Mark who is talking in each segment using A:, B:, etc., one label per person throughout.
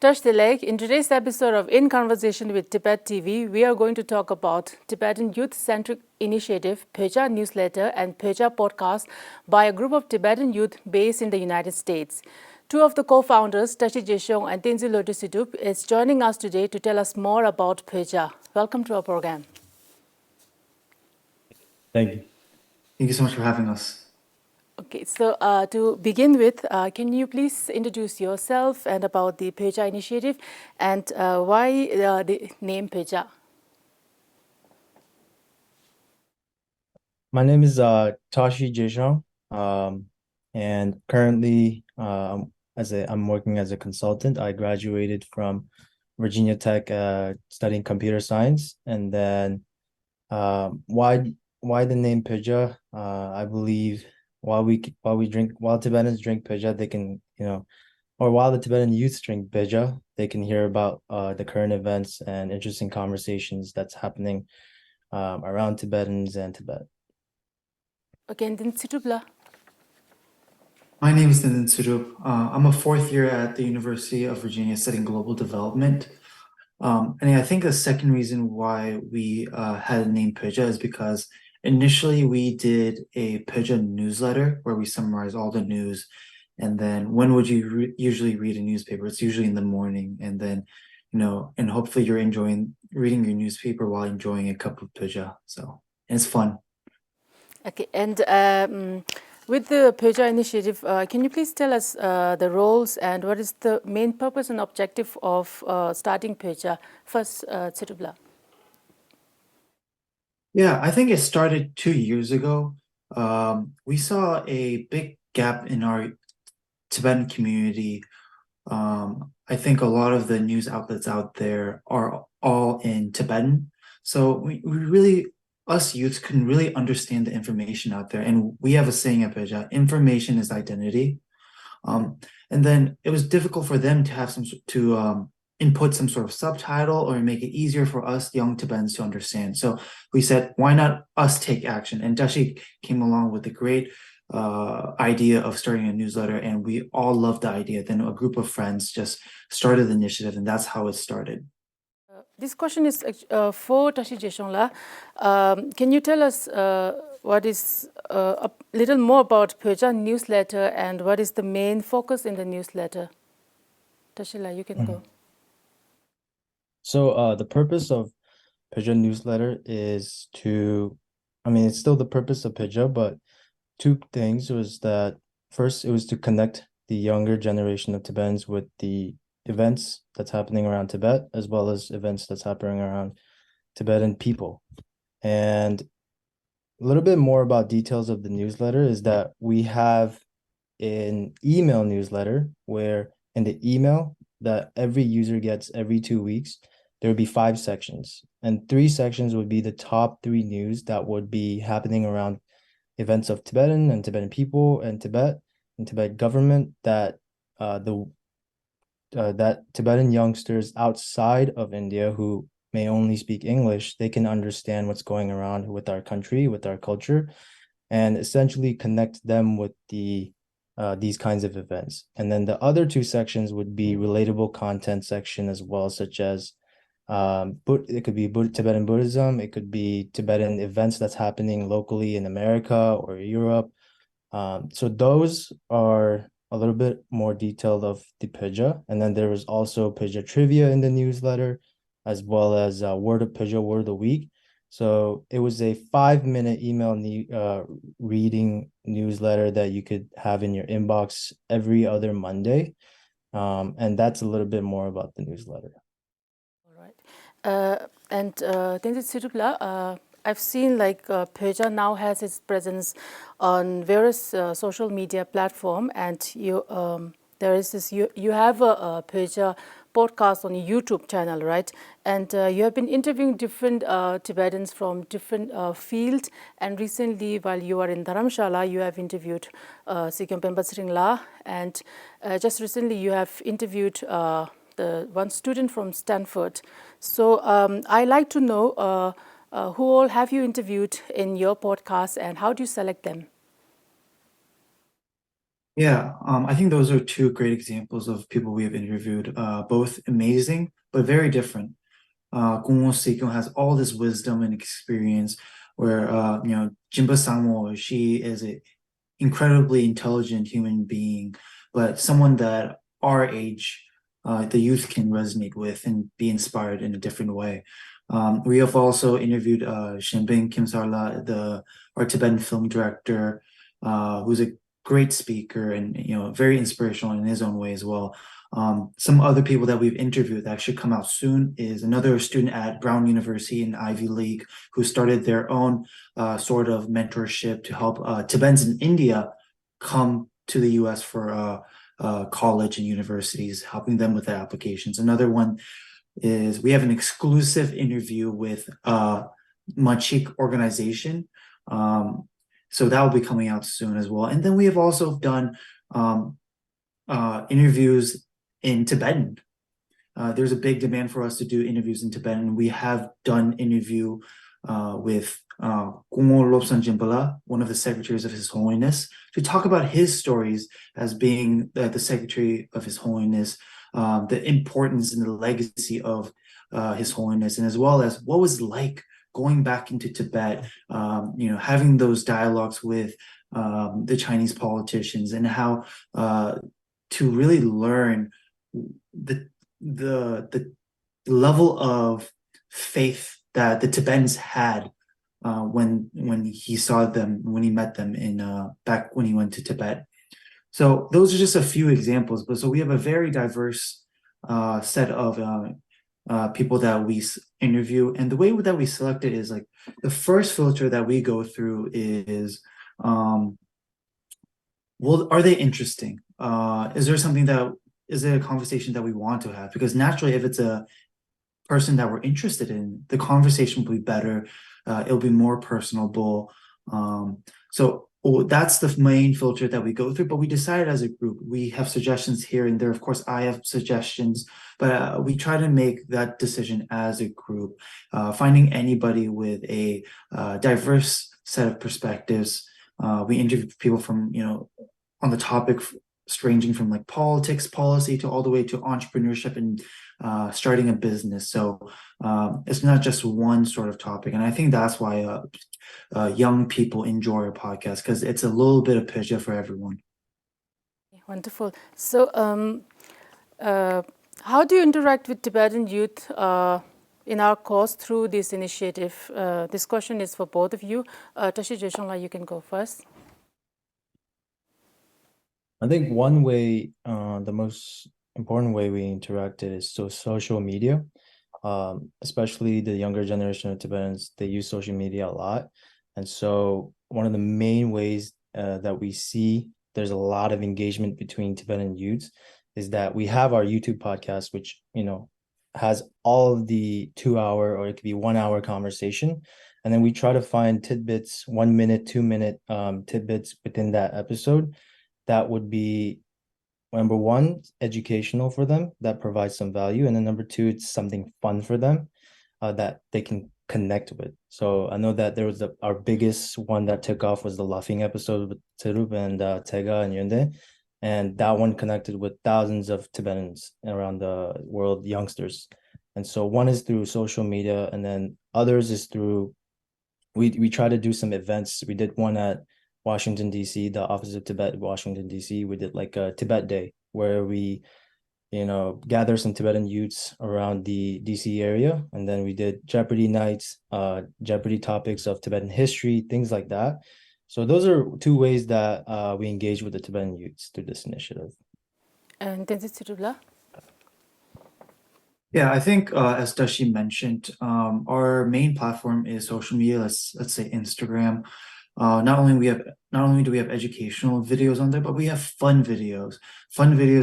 A: Tash Tilak. In today's episode of In Conversation with Tibettv, we are going to talk about Tibetan youth-centric initiative, Bodja Newsletter and Bodja podcast by a group of Tibetan youth based in the United States. Two of the co-founders, Tashi Jeshong and Tenzin Lodoe, is joining us today to tell us more about Bodja. Welcome to our program.
B: Thank you.
C: Thank you so much for having us.
A: Okay, so to begin with, can you please introduce yourself and about the Bodja Initiative and why the name Bodja?
B: My name is Tashi Jeshong, and currently I'm working as a consultant. I graduated from Virginia Tech studying computer science, and then why the name Bodja? I believe while Tibetans drink Bodja, they can or while the Tibetan youth drink Bodja, they can hear about the current events and interesting conversations that's happening around Tibetans and Tibet.
A: Okay, and then Situbla.
C: My name is Tenzin. I'm a fourth year at the University of Virginia studying global development. And I think the second reason why we had the name Bodja is because initially we did a Bodja newsletter where we summarize all the news. And then when would you usually read a newspaper? It's usually in the morning. And then, and hopefully you're enjoying reading your newspaper while enjoying a cup of Bodja. And it's fun.
A: Okay, and with the Bodja Initiative, can you please tell us the roles and what is the main purpose and objective of starting Bodja? First, Situbla.
C: Yeah, I think it started 2 years ago. We saw a big gap in our Tibetan community. I think a lot of the news outlets out there are all in Tibetan. So we really, us youths can really understand the information out there. And we have a saying at Bodja, information is identity. And then it was difficult for them to have input some sort of subtitle or make it easier for us young Tibetans to understand. So we said, why not us take action? And Tashi came along with the great idea of starting a newsletter, and we all loved the idea. Then a group of friends just started the initiative, and that's how it started.
A: This question is for Tashi Jeshongla. Can you tell us what is a little more about Bodja Newsletter and what is the main focus in the newsletter? Tashila, you can go.
B: So the purpose of Bodja Newsletter is it's still the purpose of Bodja, but two things was that first, it was to connect the younger generation of Tibetans with the events that's happening around Tibet, as well as events that's happening around Tibetan people. And a little bit more about details of the newsletter is that we have an email newsletter where in the email that every user gets every 2 weeks, there would be 5 sections, and 3 sections would be the top 3 news that would be happening around events of Tibetan and Tibetan people and Tibet and Tibet government that that Tibetan youngsters outside of India who may only speak English, they can understand what's going around with our country, with our culture, and essentially connect them with these kinds of events. And then the other 2 sections would be relatable content section as well, such as it could be Tibetan Buddhism, it could be Tibetan events that's happening locally in America or Europe. So those are a little bit more detailed of the Bodja. And then there was also Bodja trivia in the newsletter, as well as Word of Bodja, Word of the Week. So it was a 5-minute email reading newsletter that you could have in your inbox every other Monday. And that's a little bit more about the newsletter.
A: All right. And Tenzin Situbla, I've seen Bodja now has its presence on various social media platforms, and you have a Bodja podcast on your YouTube channel, right? And you have been interviewing different Tibetans from different fields. And recently, while you are in Dharamshala, you have interviewed Sikyom Penpa La, and just recently you have interviewed the one student from Stanford. So I like to know who all have you interviewed in your podcast and how do you select them?
C: Yeah, I think those are two great examples of people we have interviewed, both amazing but very different. Kung Seikyo has all this wisdom and experience where, Jinpa Sangmo, she is an incredibly intelligent human being, but someone that our age, the youth can resonate with and be inspired in a different way. We have also interviewed Shinbin Kim Sarla, our Tibetan film director, who's a great speaker and very inspirational in his own way as well. Some other people that we've interviewed that should come out soon is another student at Brown University in Ivy League who started their own sort of mentorship to help Tibetans in India come to the US for college and universities, helping them with their applications. Another one is we have an exclusive interview with Machik organization. So that will be coming out soon as well. And then we have also done interviews in Tibetan. There's a big demand for us to do interviews in Tibetan. We have done interview with Kumo Lobsan Jimbala, one of the secretaries of His Holiness, to talk about his stories as being the secretary of His Holiness, the importance and the legacy of His Holiness, and as well as what was like going back into Tibet, having those dialogues with the Chinese politicians and how to really learn the level of faith that the Tibetans had when he saw them, when he met them in back when he went to Tibet. So those are just a few examples, but so we have a very diverse set of people that we interview, and the way that we select it is like the first filter that we go through is, well, are they interesting? Is there a conversation that we want to have? Because naturally, if it's a person that we're interested in, the conversation will be better. It'll be more personable. So that's the main filter that we go through. But we decided as a group, we have suggestions here and there. Of course, I have suggestions, but we try to make that decision as a group, finding anybody with a diverse set of perspectives. We interview people from, on the topic ranging from like politics, policy, to all the way to entrepreneurship and starting a business. So it's not just one sort of topic. And I think that's why young people enjoy our podcast, because it's a little bit of Bodja for everyone.
A: Wonderful. So how do you interact with Tibetan youth in our course through this initiative? This question is for both of you. Tashi, Jeshong, you can go first.
B: I think one way, the most important way we interacted is through social media. Especially the younger generation of Tibetans, they use social media a lot. And so one of the main ways that we see there's a lot of engagement between Tibetan youths is that we have our YouTube podcast, which, has all of the 2-hour or it could be 1-hour conversation. And then we try to find tidbits, 1 minute, 2 minute tidbits within that episode that would be, number one, educational for them, that provides some value. And then number two, it's something fun for them that they can connect with. So I know that there was our biggest one that took off was the laughing episode with Terup and Tega and Yunde. And that one connected with thousands of Tibetans around the world, youngsters. And so one is through social media, and then others is through, we try to do some events. We did one at Washington, D.C., the Office of Tibet, Washington, D.C. We did like a Tibet Day where we, gather some Tibetan youths around the D.C. area. And then we did Jeopardy nights, Jeopardy topics of Tibetan history, things like that. So those are two ways that we engage with the Tibetan youths through this initiative.
A: And Tenzin.
C: Yeah, I think as Dashi mentioned, our main platform is social media. Let's say Instagram. Not only do we have educational videos on there, but we have fun videos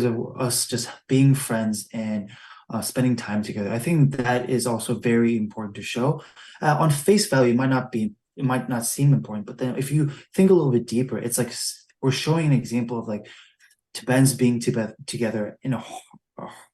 C: of us just being friends and spending time together. I think that is also very important to show. On face value, it might not seem important, but then if you think a little bit deeper, it's like we're showing an example of like Tibetans being together in a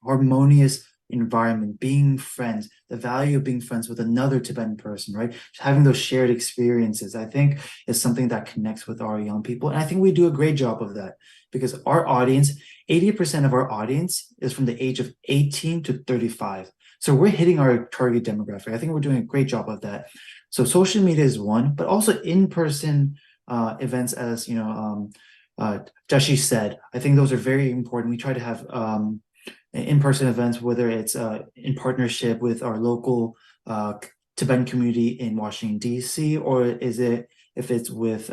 C: harmonious environment, being friends, the value of being friends with another Tibetan person, right? Having those shared experiences, I think, is something that connects with our young people. And I think we do a great job of that. because our audience, 80% of our audience is from the age of 18 to 35. So we're hitting our target demographic. I think we're doing a great job of that. So social media is one, but also in-person events, as Tashi said. I think those are very important. We try to have in-person events, whether it's in partnership with our local Tibetan community in Washington, D.C., or if it's with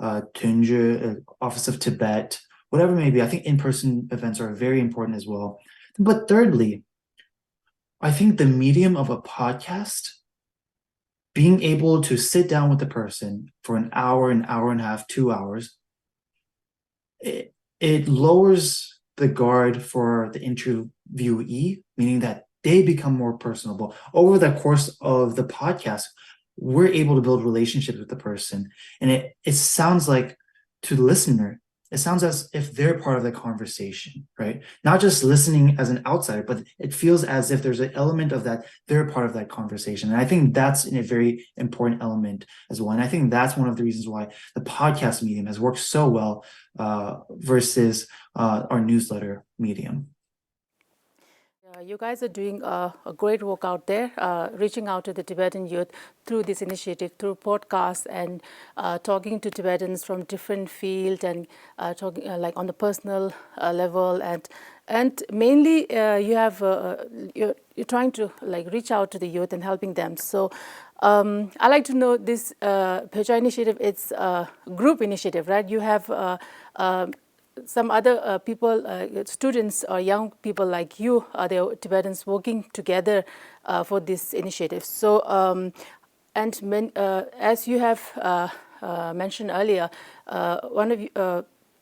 C: Tenzin, Office of Tibet, whatever it may be. I think in-person events are very important as well. But thirdly, I think the medium of a podcast, being able to sit down with the person for an hour and a half, 2 hours, it lowers the guard for the interviewee, meaning that they become more personable. Over the course of the podcast, we're able to build relationships with the person. And it sounds like, to the listener, it sounds as if they're part of the conversation, right? Not just listening as an outsider, but it feels as if there's an element of that, they're part of that conversation. And I think that's a very important element as well. And I think that's one of the reasons why the podcast medium has worked so well versus our newsletter medium.
A: You guys are doing a great work out there, reaching out to the Tibetan youth through this initiative, through podcasts and talking to Tibetans from different fields and talking like on the personal level, and mainly you're trying to like reach out to the youth and helping them. So I like to know this Bodja Initiative. It's a group initiative, right? You have some other people, students or young people like you, they're Tibetans working together for this initiative. So, as you have mentioned earlier, one of you,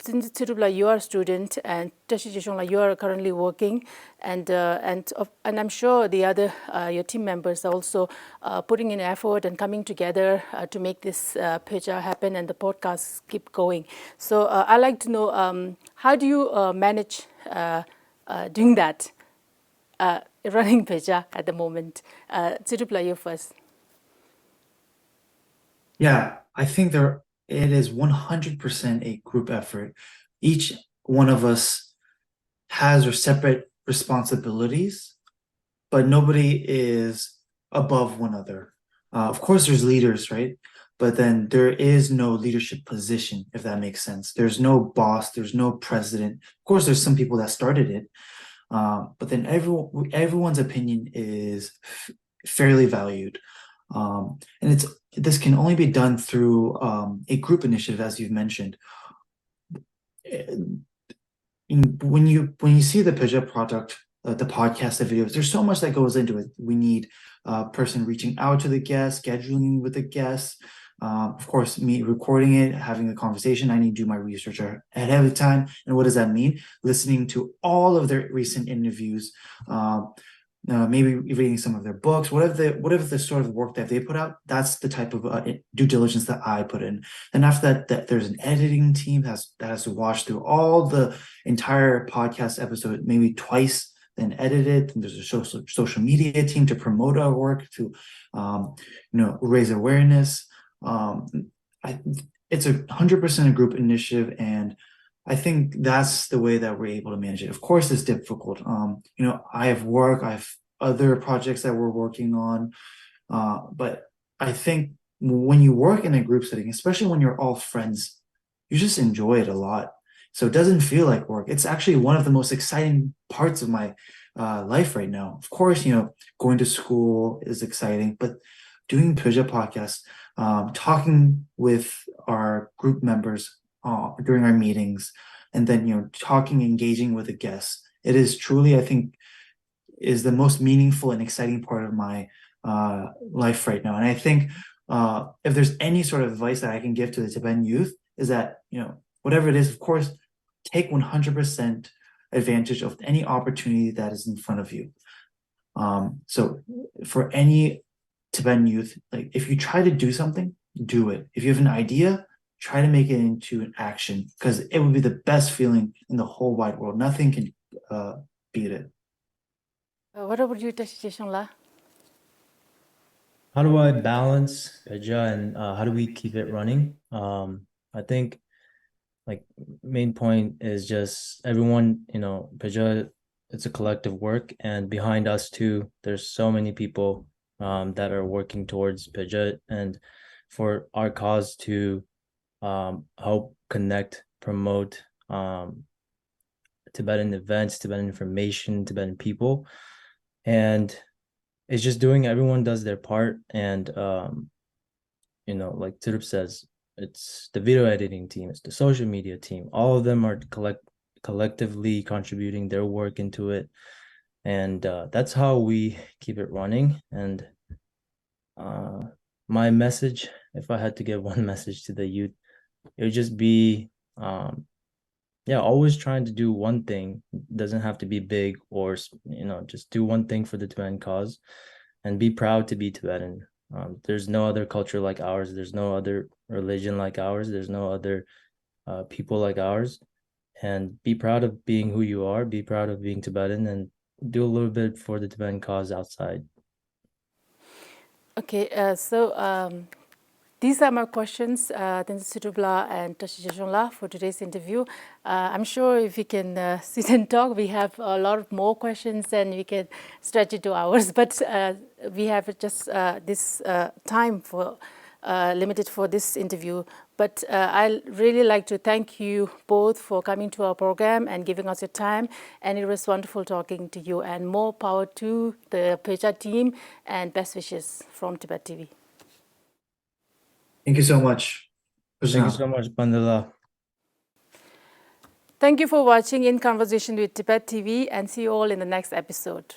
A: Tenzin, you are a student, and Tashi, Jeshong, you are currently working, and I'm sure the other your team members are also putting in effort and coming together to make this Bodja happen and the podcasts keep going. So I'd like to know, how do you manage doing that, running Bodja at the moment? Tenzin, you first.
C: Yeah, I think it is 100% a group effort. Each one of us has their separate responsibilities, but nobody is above one another. Of course, there's leaders, right? But then there is no leadership position, if that makes sense. There's no boss, there's no president. Of course, there's some people that started it, but then everyone's opinion is fairly valued. And this can only be done through a group initiative, as you've mentioned. When you see the Bodja product, the podcast, the videos, there's so much that goes into it. We need a person reaching out to the guest, scheduling with the guest. Of course, me recording it, having a conversation. I need to do my research ahead of time. And what does that mean? Listening to all of their recent interviews, maybe reading some of their books, whatever the sort of work that they put out. That's the type of due diligence that I put in. And after that there's an editing team that has to watch through all the entire podcast episode maybe twice, then edit it. And there's a social media team to promote our work, to raise awareness. It's 100% a group initiative, and I think that's the way that we're able to manage it. Of course, it's difficult. I have work, I have other projects that we're working on. But I think when you work in a group setting, especially when you're all friends, you just enjoy it a lot. So it doesn't feel like work. It's actually one of the most exciting parts of my life right now. Of course, going to school is exciting, but doing Bodja podcast, talking with our group members during our meetings, and then talking, engaging with the guests, it is truly, I think, is the most meaningful and exciting part of my life right now. And I think if there's any sort of advice that I can give to the Tibetan youth, is that whatever it is, of course, take 100% advantage of any opportunity that is in front of you. So for any Tibetan youth, like, if you try to do something, do it. If you have an idea, try to make it into an action, because it would be the best feeling in the whole wide world. Nothing can beat it.
A: What about you, Jeshong?
B: How do I balance Bodja and how do we keep it running? I think like main point is just everyone, Bodja, it's a collective work, and behind us too, there's so many people that are working towards Bodja and for our cause to help connect, promote Tibetan events, Tibetan information, Tibetan people. And it's just everyone does their part. And, like Tibettv says, it's the video editing team, it's the social media team. All of them are collectively contributing their work into it. And that's how we keep it running. And my message, if I had to give one message to the youth, it would just be, always trying to do one thing. It doesn't have to be big, or just do one thing for the Tibetan cause, and be proud to be Tibetan. There's no other culture like ours. There's no other religion like ours. There's no other people like ours. And be proud of being who you are. Be proud of being Tibetan, and do a little bit for the Tibetan cause outside.
A: Okay, these are my questions, Tenzin and Tashi Jeshong for today's interview. I'm sure if we can sit and talk, we have a lot of more questions and we can stretch it to hours. But we have just this time for limited for this interview. But I really like to thank you both for coming to our program and giving us your time. And it was wonderful talking to you. And more power to the Bodja team, and best wishes from Tibettv.
C: Thank you so much.
B: Thank you so much, Bandala.
A: Thank you for watching In Conversation with Tibettv, and see you all in the next episode.